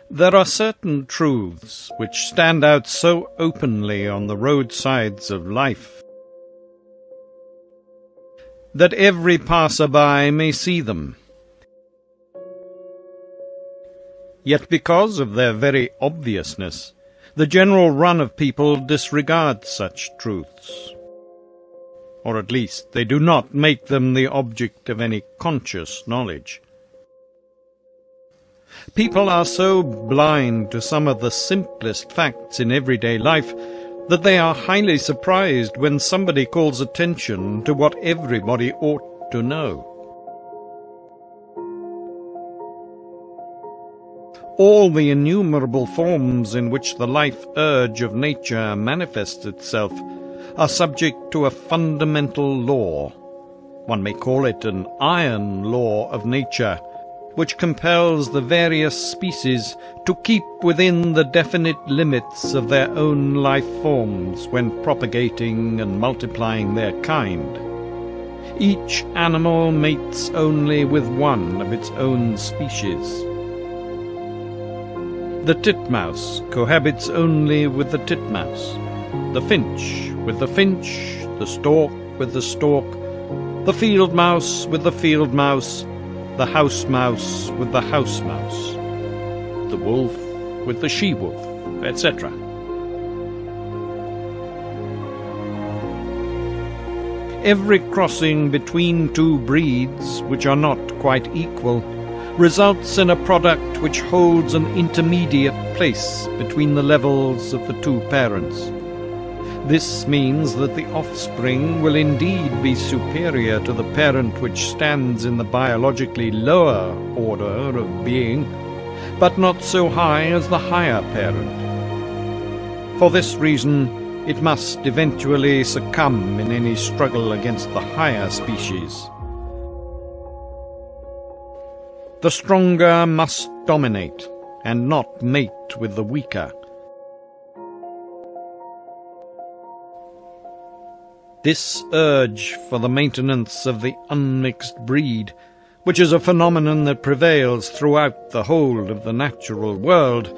There are certain truths which stand out so openly on the roadsides of life that every passer-by may see them. Yet because of their very obviousness, the general run of people disregard such truths, or at least they do not make them the object of any conscious knowledge. People are so blind to some of the simplest facts in everyday life that they are highly surprised when somebody calls attention to what everybody ought to know. All the innumerable forms in which the life urge of nature manifests itself are subject to a fundamental law. One may call it an iron law of nature, which compels the various species to keep within the definite limits of their own life forms when propagating and multiplying their kind. Each animal mates only with one of its own species. The titmouse cohabits only with the titmouse, the finch with the finch, the stork with the stork, the field mouse with the field mouse, the house mouse with the house mouse, the wolf with the she-wolf, etc. Every crossing between two breeds which are not quite equal results in a product which holds an intermediate place between the levels of the two parents. This means that the offspring will indeed be superior to the parent which stands in the biologically lower order of being, but not so high as the higher parent. For this reason, it must eventually succumb in any struggle against the higher species. The stronger must dominate, and not mate with the weaker. This urge for the maintenance of the unmixed breed, which is a phenomenon that prevails throughout the whole of the natural world,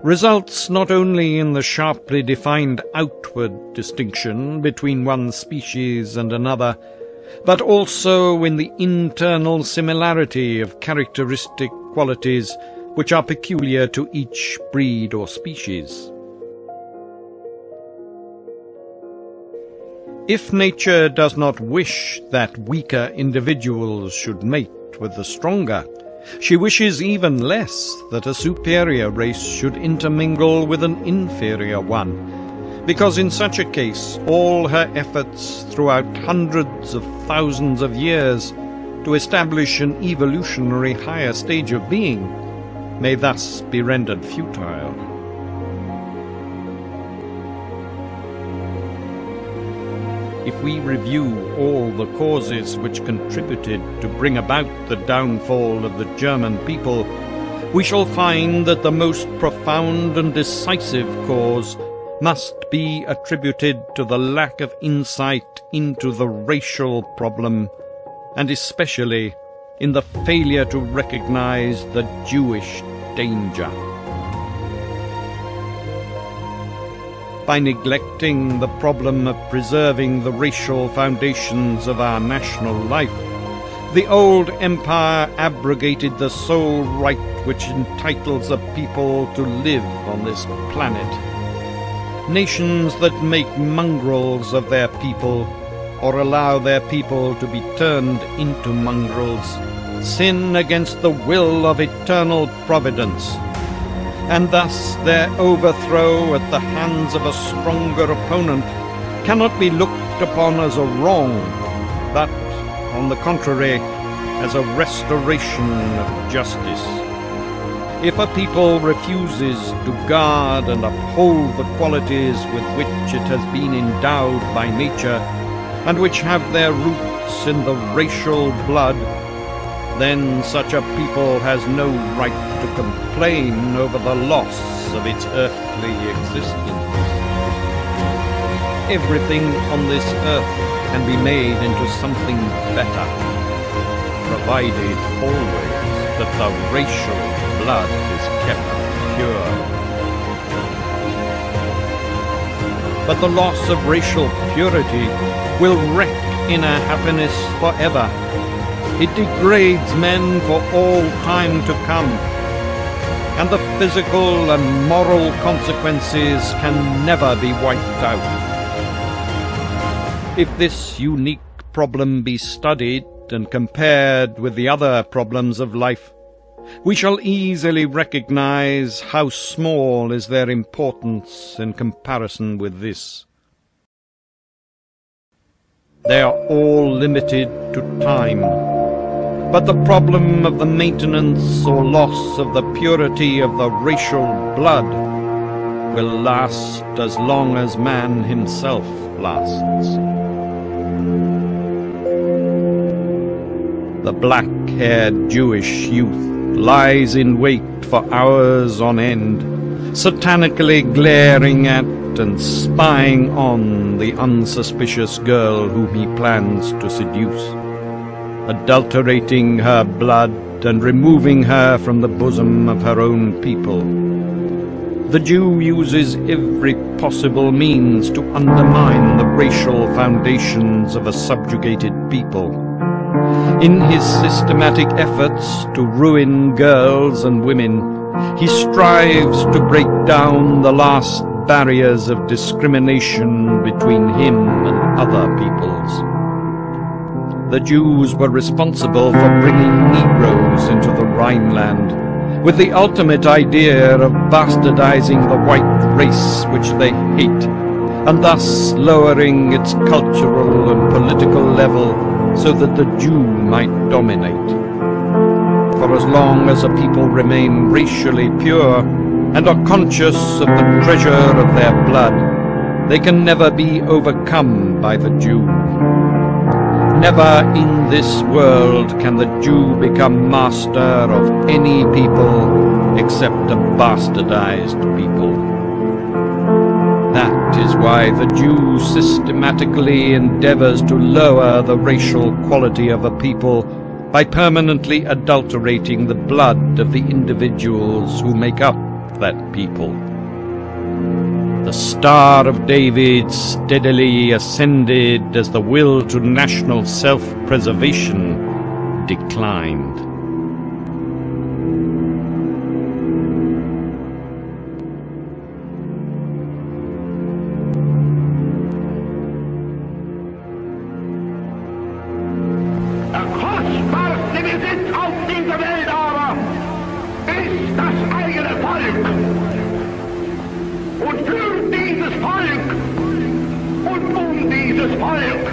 results not only in the sharply defined outward distinction between one species and another, but also in the internal similarity of characteristic qualities which are peculiar to each breed or species. If nature does not wish that weaker individuals should mate with the stronger, she wishes even less that a superior race should intermingle with an inferior one, because in such a case all her efforts throughout hundreds of thousands of years to establish an evolutionary higher stage of being may thus be rendered futile. If we review all the causes which contributed to bring about the downfall of the German people, we shall find that the most profound and decisive cause must be attributed to the lack of insight into the racial problem, and especially in the failure to recognize the Jewish danger. By neglecting the problem of preserving the racial foundations of our national life, the old empire abrogated the sole right which entitles a people to live on this planet. Nations that make mongrels of their people, or allow their people to be turned into mongrels, sin against the will of eternal providence, and thus their overthrow at the hands of a stronger opponent cannot be looked upon as a wrong, but, on the contrary, as a restoration of justice. If a people refuses to guard and uphold the qualities with which it has been endowed by nature, and which have their roots in the racial blood, then such a people has no right to complain over the loss of its earthly existence. Everything on this earth can be made into something better, provided always that the racial blood is kept pure. But the loss of racial purity will wreck inner happiness forever. It degrades men for all time to come, and the physical and moral consequences can never be wiped out. If this unique problem be studied and compared with the other problems of life, we shall easily recognize how small is their importance in comparison with this. They are all limited to time, but the problem of the maintenance or loss of the purity of the racial blood will last as long as man himself lasts. The black-haired Jewish youth lies in wait for hours on end, satanically glaring at and spying on the unsuspicious girl whom he plans to seduce, adulterating her blood and removing her from the bosom of her own people. The Jew uses every possible means to undermine the racial foundations of a subjugated people. In his systematic efforts to ruin girls and women, he strives to break down the last barriers of discrimination between him and other peoples. The Jews were responsible for bringing Negroes into the Rhineland, with the ultimate idea of bastardizing the white race which they hate, and thus lowering its cultural and political level so that the Jew might dominate. For as long as a people remain racially pure and are conscious of the treasure of their blood, they can never be overcome by the Jew. Never in this world can the Jew become master of any people except a bastardized people. That is why the Jew systematically endeavors to lower the racial quality of a people by permanently adulterating the blood of the individuals who make up that people. The Star of David steadily ascended as the will to national self-preservation declined. Der kostbarste Besitz auf dieser Welt aber ist das eigene Volk. Und für dieses Volk und um dieses Volk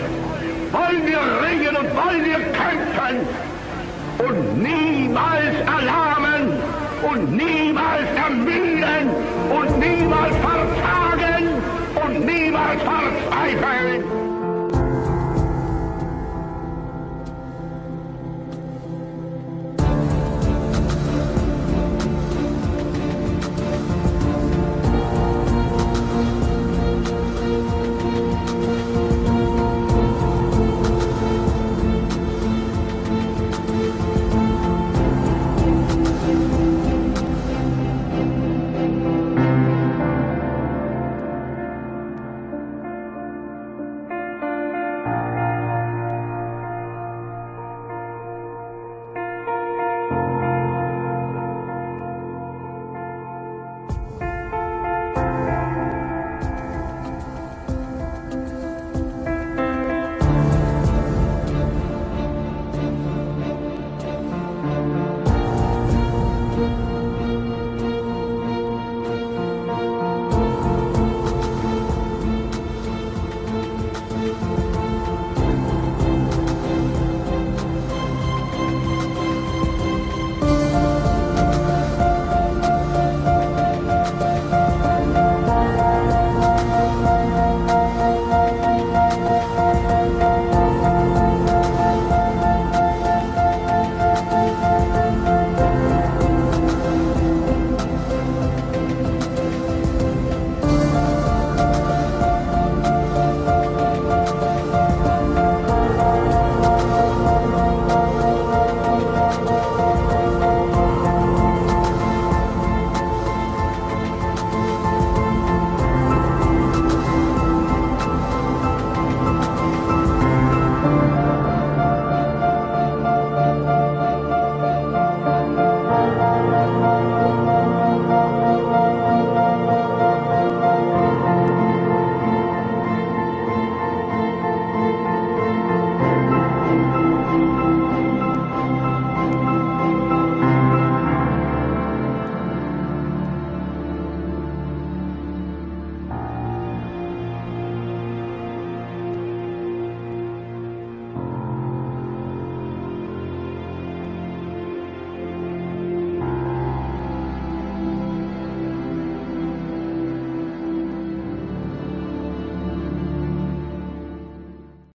wollen wir ringen und wollen wir kämpfen und niemals erlahmen und niemals ermüden und niemals verlassen.